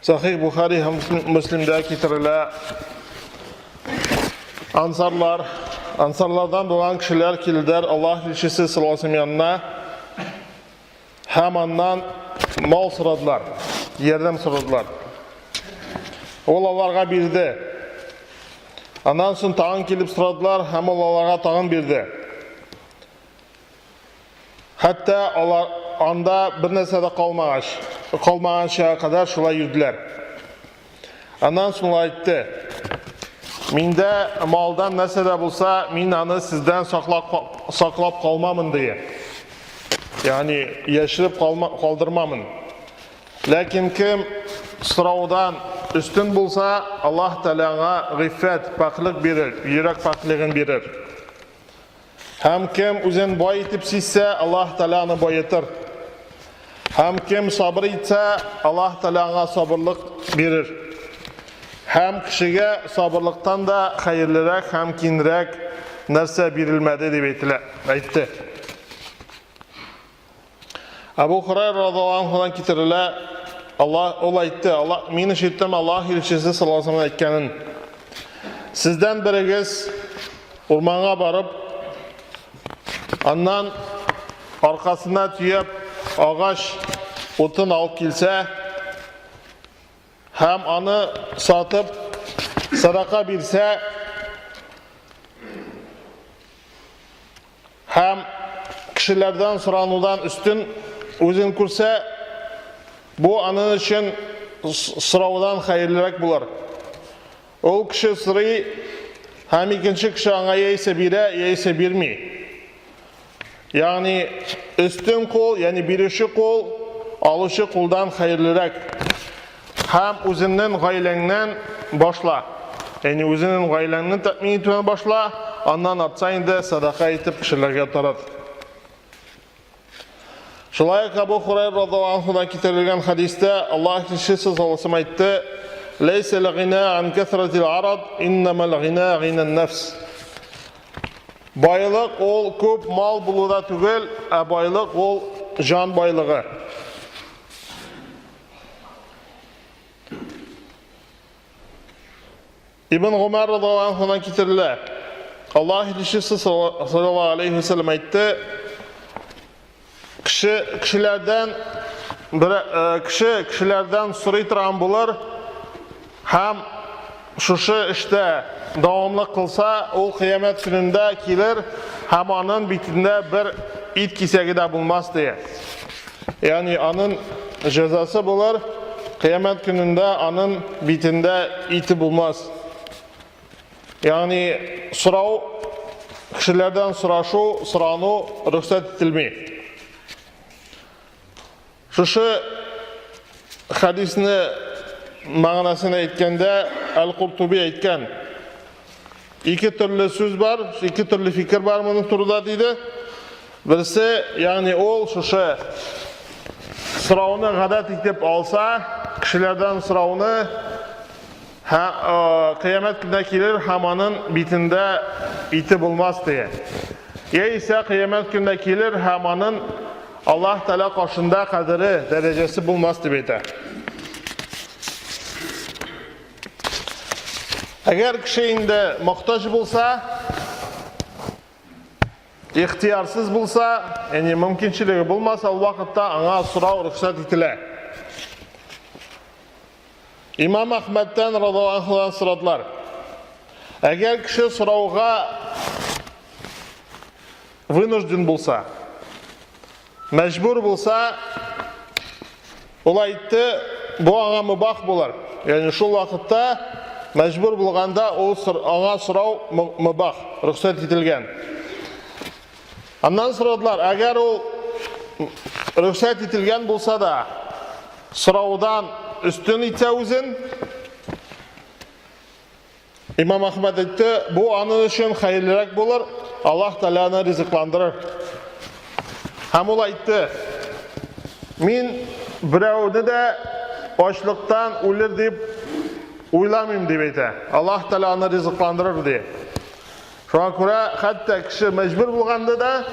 Sahih Bukhari һәм Муслимдә китерелә. Ансарлардан булган кешеләр килделәр Аллаһ илчесе саллаллаһу алейһи ва сәллям янына һәм аннан мал сорадылар, ярдәм сорадылар. Ул аларга бирде. Аннан соң тагын килеп сорадылар һәм ул аларга тагын бирде. Хәтта алар анда бер нәрсә дә калмаганча кадәр шулай йөрделәр. Аннан соң әйтте: "Миндә малдан нәрсә дә булса, мин аны сездән саклап калмамын" ди. Ягъни яшереп калдырмамын. Ләкин кем сораудан üstün булса, Аллаһ Тәгаләгә гыйффәт, паклык бирер, йөрәк паклыгын бирер. Һәм кем үзен бай итеп сизсә, Аллаһ Тәгалә аны байытыр. Һәм кем сабыр итсә, Аллаһ Тәгаләгә сабырлык бирер. Һәм кешегә сабырлыктан да хәерлерәк һәм киңрәк нәрсә бирелмәде дип әйтте. Абу Хурайра радиллаһу анһудан китерелә, ул әйтте: "Мин ишеттем Аллаһ илчесе саллаллаһу алейһи ва сәллям әйткәнен: Сездән берегез урманга барып, аннан аркасына төяп агач утын алып килсә, һәм аны сатып садака бирсә, һәм кешеләрдән соранудан üstün үзен күрсә, бу аның өчен сораудан хәерлерәк булыр. Ул кеше сорый, һәм икенче кеше аңа яисә бирә, яисә бирми. Ягъни üstün кул, ягъни бирүче кул, алучы кулдан хәерлерәк. Һәм үзенең гаиләңнән башла. Ягъни үзенең гаиләңне тәэмин итүдән башла, аннан артса инде садака итеп кешеләргә тарат." Шулай Абу Хурайра радиллаһу анһудан китерелгән хадистә Аллаһ илчесе саллаллаһу алейһи ва сәллям әйтте: "Лейса л-гина ан касратил арад, иннама л-гина гина ан-нафс." Байлык ул күп мал булуда түгел, ә байлык ул жан байлыгы. Ибн Умар радиллаһу анһудан китерелә, Аллаһ илчесе саллаллаһу алейһи ва сәллям әйтте: Кешеләрдән сорый торган булыр, һәм шушы эштә дәвамлык кылса, ул кыямәт көнендә килер, һәм аның битендә бер ит кисәге дә булмас ди. Ягъни аның җәзасы булыр, кыямәт көнендә аның битендә ите булмас. Ягъни сорау, кешеләрдән сорану рөхсәт ителми. Шушы хадисне мәгънәсен әйткәндә Әл-Куртуби әйткән: "Ике төрле сүз бар, ике төрле фикер бар моның турында" диде. Берсе, ягъни ул шушы сорауны гадәт итеп алса, кешеләрдән сорауны кыямәт көндә килер, һәм аның битендә ите булмас ди. Яисә кыямәт көндә килер, һәм аның Аллаһ Тәгалә каршында кадере, дәрәҗәсе булмас дип әйтә. Әгәр кеше инде мохтаҗ булса, ихтиярсыз булса, ягъни мөмкинчелеге булмаса, ул вакытта аңа сорау рөхсәт ителә. Имам Ахмадтан радиллаһу анһу сорадылар: "Әгәр кеше сорауга вынужден булса, мәҗбүр булса, ул әйтте, бу аңа мубах булыр. Ягъни шул вакытта мәҗбүр булганда ул аңа сорау мубах, рөхсәт ителгән." Аннан сорадылар: "Әгәр ул рөхсәт ителгән булса да, сораудан üstün итсә үзен", Имам Ахмад әйтте, бу аның өчен хәерлерәк булыр, Аллаһ Тәгалә аны ризыкландырыр. Һәм ул әйтте: "Мин берәүне дә ачлыктан үлер дип уйламыйм" дип әйтә. Аллаһ Тәгалә аны ризыкландырыр ди. Шуңа күрә, хәтта кеше мәҗбүр булганда да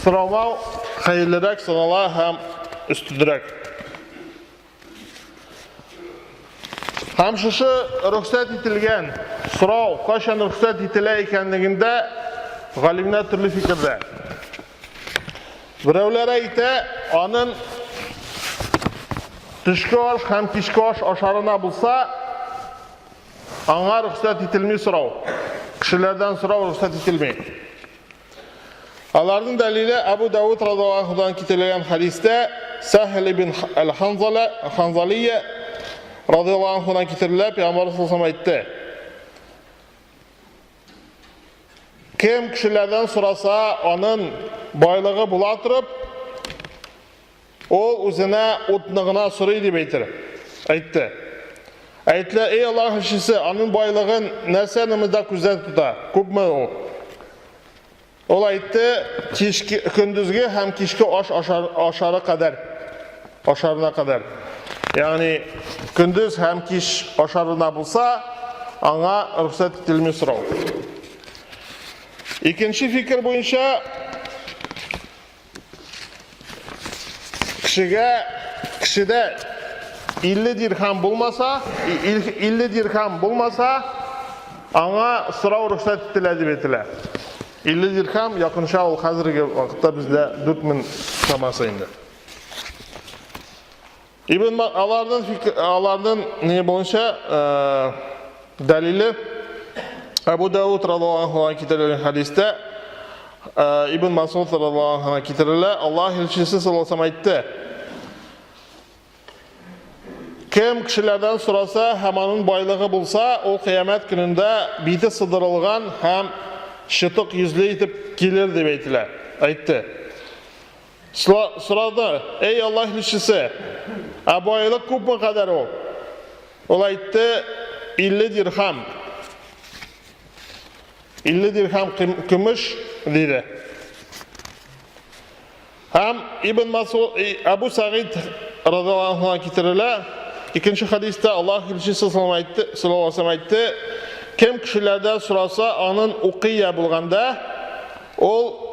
сорамау хәерлерәк санала һәм üstünрәк. Һәм шушы рөхсәт ителгән сорау кайчан рөхсәт ителә икәнлегендә галимнәр төрле фикердә. Берәүләр әйтә, аның төшке аш һәм кичке аш ашарына булса, аңа рөхсәт ителми сорау. Кешеләрдән сорау рөхсәт ителми. Аларның дәлиле Абу Дауд радиллаһу анһудан китерелгән хадистә Сахл ибн Ханзалия радиллаһу анһудан китерелә, Пәйгамбәр саллаллаһу алейһи әйтте. Кем кешеләрдән сораса, аның байлыгы була торып, ул үзенә утны гына сорый дип әйтте. Әйтләр, ey Аллаһ элчесе, аның байлыгын нәрсә нәмәдә күздә тота? Күпме ул? Ул әйтте, көндезге һәм кичке аш ашарына кадәр. Ягъни көндез һәм кич ашарына булса, аңа рөхсәт ителми сорау. Икенче фикер буенча, кешедә 50 дирхам булмаса, аңа сорау рөхсәт ителә дип әйтелә. 50 дирхам якынча ул хәзерге вакытта бездә 4000 шамасы инде. Аларның не буенча дәлиле Абу Дауд радиллаһу анһу китерелгән хадистә Ибн Масуд радиллаһу анһу китерелә, Аллаһ элчесе саллаллаһу алейһи әйтте. Кем кешеләрдән сораса, һәм аның байлыгы булса, ул кыямәт көнендә бите сыдырылган һәм чытык йөзле итеп килер дип әйтте. Сорады, ey Аллаһ элчесе, байлык күпме кадәр ул? Ул әйтте, 50 дирхам. 50 дирхам көмеш диде. Һәм Ибн Масуд, Абу Саид радиллаһу анһу китерелә, икенче хадистә Аллаһ элчесе саллаллаһу алейһи әйтте, кем кешеләрдән сораса, аның укия булганда, ул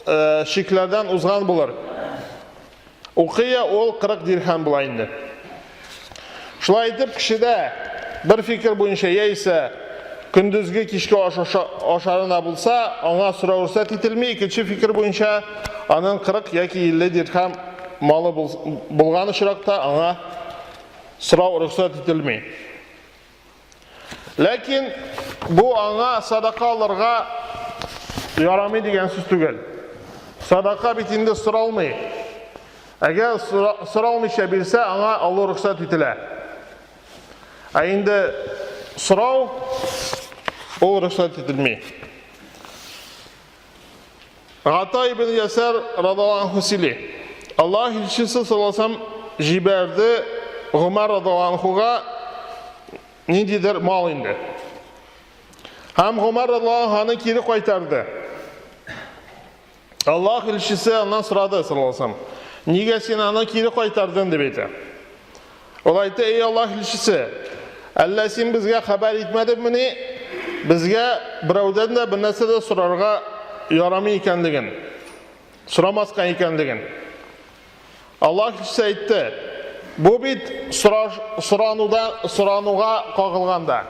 шикләрдән узган булыр. Укия ул 40 дирхам була инде. Шулай итеп, кешедә бер фикер буенча яисә көндезге кичке ашарына булса, аңа сорау рөхсәт ителми. Икенче фикер буенча, аның 40 яки 50 дирхам малы булган очракта аңа сорау рөхсәт ителми. Ләкин бу аңа садака алырга ярамый дигән сүз түгел. Садака бит инде соралмый. Әгәр соралмыйча бирсә, аңа алу рөхсәт ителә. Ә инде сорау ул рөхсәт ителми. Ата ибн Ясар радиллаһу анһу сөйли. Аллаһ элчесе саллаллаһу алейһи җибәрде Гомар радиллаһу анһуга ниндидер мал инде. Һәм Гомар радиллаһу анһу кире кайтарды. Аллаһ элчесе аннан сорады саллаллаһу алейһи: "Нигә син аны кире кайтардың?" дип әйтә. Ул әйтте: "Ey Аллаһ элчесе, әллә син безгә хәбәр итмәдеңме? Безгә берәүдән дә бер нәрсә дә сорарга ярамый икәнлеген, сорамаска икәнлеген." Аллаһ элчесе әйтте: "Бу бит сорануга кагылганда,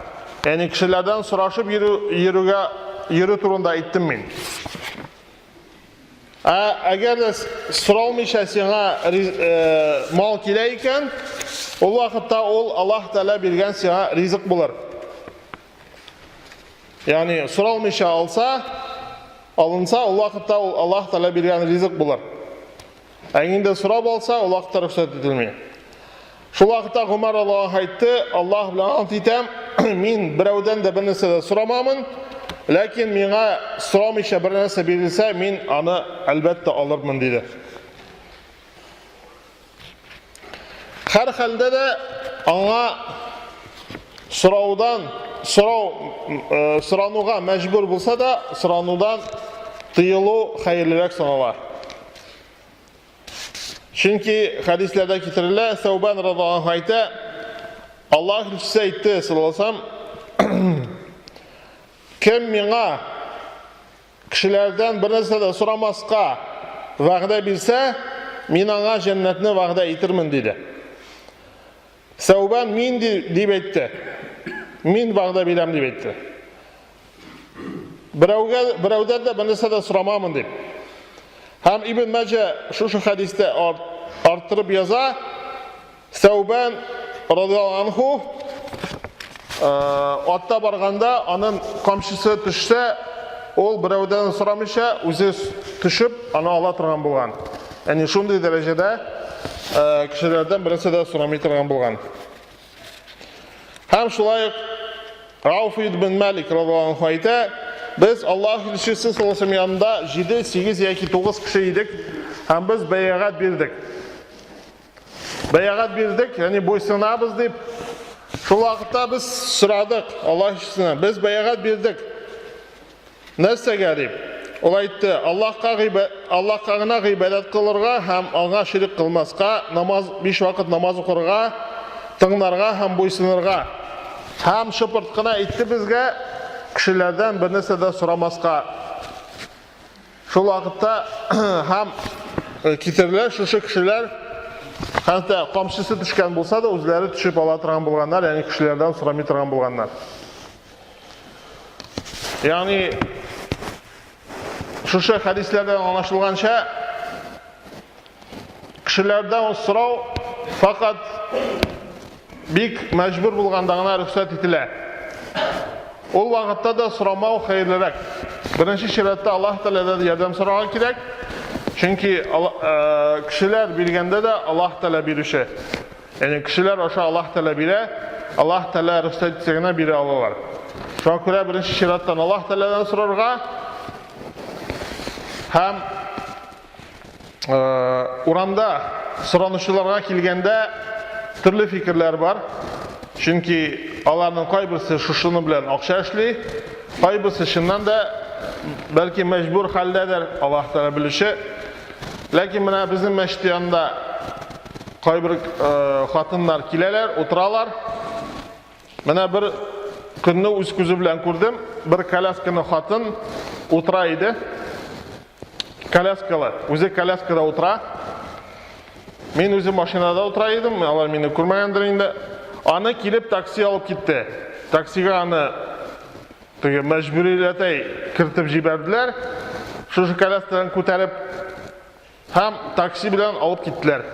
ягъни кешеләрдән сорашып йөрү турында әйттем мин. Әгәр дә соралмыйча сиңа мал килә икән, ул вакытта ул Аллаһ Тәгалә биргән сиңа ризык булыр. Ягъни соралмыйча алынса, ул вакытта ул Аллаһ Тәгалә биргән ризык булыр. Ә инде сорап алса, ул вакытта рөхсәт ителми." Шул вакытта Гомар радиллаһу әйтте: "Аллаһ белән ант итәм, мин берәүдән дә бер нәрсә дә сорамамын, ләкин миңа сорамыйча бер нәрсә бирелсә, мин аны әлбәттә алырмын" диде. Һәр хәлдә дә аңа сорануга мәҗбүр булса да, соранудан тыелу хәерлерәк санала. Чөнки хадисләрдә китерелә, Саубан радиллаһу анһу әйтә, Аллаһ элчесе әйтте саллаллаһу алейһи: "Кем миңа кешеләрдән бер нәрсә дә сорамаска вәгъдә бирсә, мин аңа җәннәтне вәгъдә итермен" диде. Сәубан мин деп әйтте. Мин вағда берем деп әйтте. Біреуден де бір нәрсе де сұрамамын деп. Һәм Ибн Мәҗә шушы хадисте арттырып яза, Сәубан радиллаһу анху атта барганда аның камчысы төшсә, ул берәүдән сорамыйча үзе төшеп, аны ала торган булган. Яни шундый дәрәҗәдә кешеләрдән берсе дә сорамый торган булган. Һәм шулай ук Ауф ибн Малик радиллаһу анху әйтә, biz Аллаһ илчесе саллаллаху алейхи янында 7, 8 яки 9 кеше идек, һәм без бәйгать бирдек. Бәйгать бирдек, яни буйсынабыз дип. Шул вакытта без сорадык Аллаһ илчесеннән, без бәйгать бирдек. Нәрсәгә дип? Ул әйтте, Аллаһка гына гыйбадат кылырга һәм аңа ширик кылмаска, 5 вакыт намаз укырга, тыңларга һәм буйсынырга. Һәм шыпырт кына әйтте безгә кешеләрдән бер нәрсә дә сорамаска. Шул вакытта һәм китерләр шушы кешеләр хәтта камчысы төшкән булса да үзләре төшеп ала торган булганнар, ягъни кешеләрдән сорамый торган булганнар. Ягъни шушы хадисләрдән аңлашылганча кешеләрдән сорау фақат бик мәҗбүр булганда гына рөхсәт ителә. Ул вакытта да сорамау хәерлерәк. Беренче чиратта Аллаһ Тәгаләдән ярдәм сорарга кирәк. Чөнки кешеләр биргәндә дә Аллаһ Тәгалә бирүче. Яни кешеләр аша Аллаһ Тәгалә бирә, Аллаһ Тәгалә рөхсәт итсә генә бирә алалар. Шуңа күрә беренче чираттан Аллаһ Тәгаләдән сорарга һәм урамда соранучыларга килгәндә төрле фикерләр бар. Чөнки аларның кайберсе шушыны белән акча эшли, кайберсе чыннан да бәлки мәҗбүр хәлдәдер, Аллаһ Тәгалә белүче. Ләкин менә безнең мәчет янында кайбер хатыннар киләләр, утыралар. Менә бер көнне үз күзе белән күрдем, бер колясканы хатын утыра иде. Коляскалы, үзе коляскада утыра. Мин үзе машинада утыра идем, алар мине күрмәгәндер инде. Аны килеп такси алып китте. Таксига аны мәҗбүриләтәй кертеп җибәрделәр. Шушы коляскадан күтәреп һәм такси белән алып киттеләр.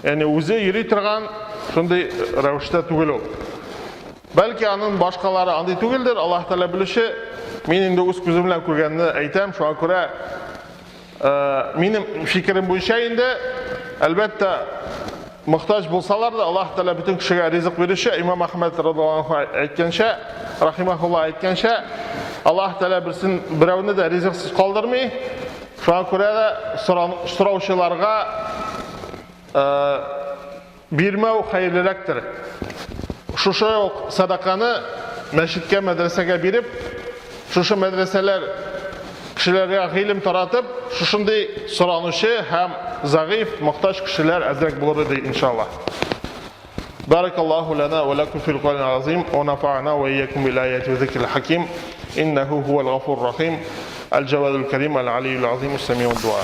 Яни үзе йөри торган шундый рәвештә түгел ул. Бәлки аның башкалары андый түгелдер, Аллаһ Тәгалә белүче. Мин инде үз күзем белән күргәнне әйтәм, шуңа күрә минем фикерем буенча инде әлбәттә мохтаҗ булсалар да Аллаһ Тәгалә бүтән кешегә ризык бирүче. Имам Әхмәд радиллаһу анху әйткәнчә, рахимаһуллаһ әйткәнчә, Аллаһ Тәгалә берәүне дә ризыксыз калдырмый. Шуңа күрә дә сораучыларга бирмәү хәерлерәктер. Шушы ук садаканы мәчеткә, мәдрәсәгә биреп, шушы мәдрәсәләр кешеләргә гыйлем таратып, шушындый соранучы һәм загыйф, мохтаҗ кешеләр әзрәк булыр иде иншаллаһ. Баракаллаху лана ва лакум фил Qur'анил азим ва нафa'ана ва iyyakum bil ayati wa dhikril hakim innahu huwal ghafurur rahim al jawadul karim al aliyyul azim as-sami'ud du'a.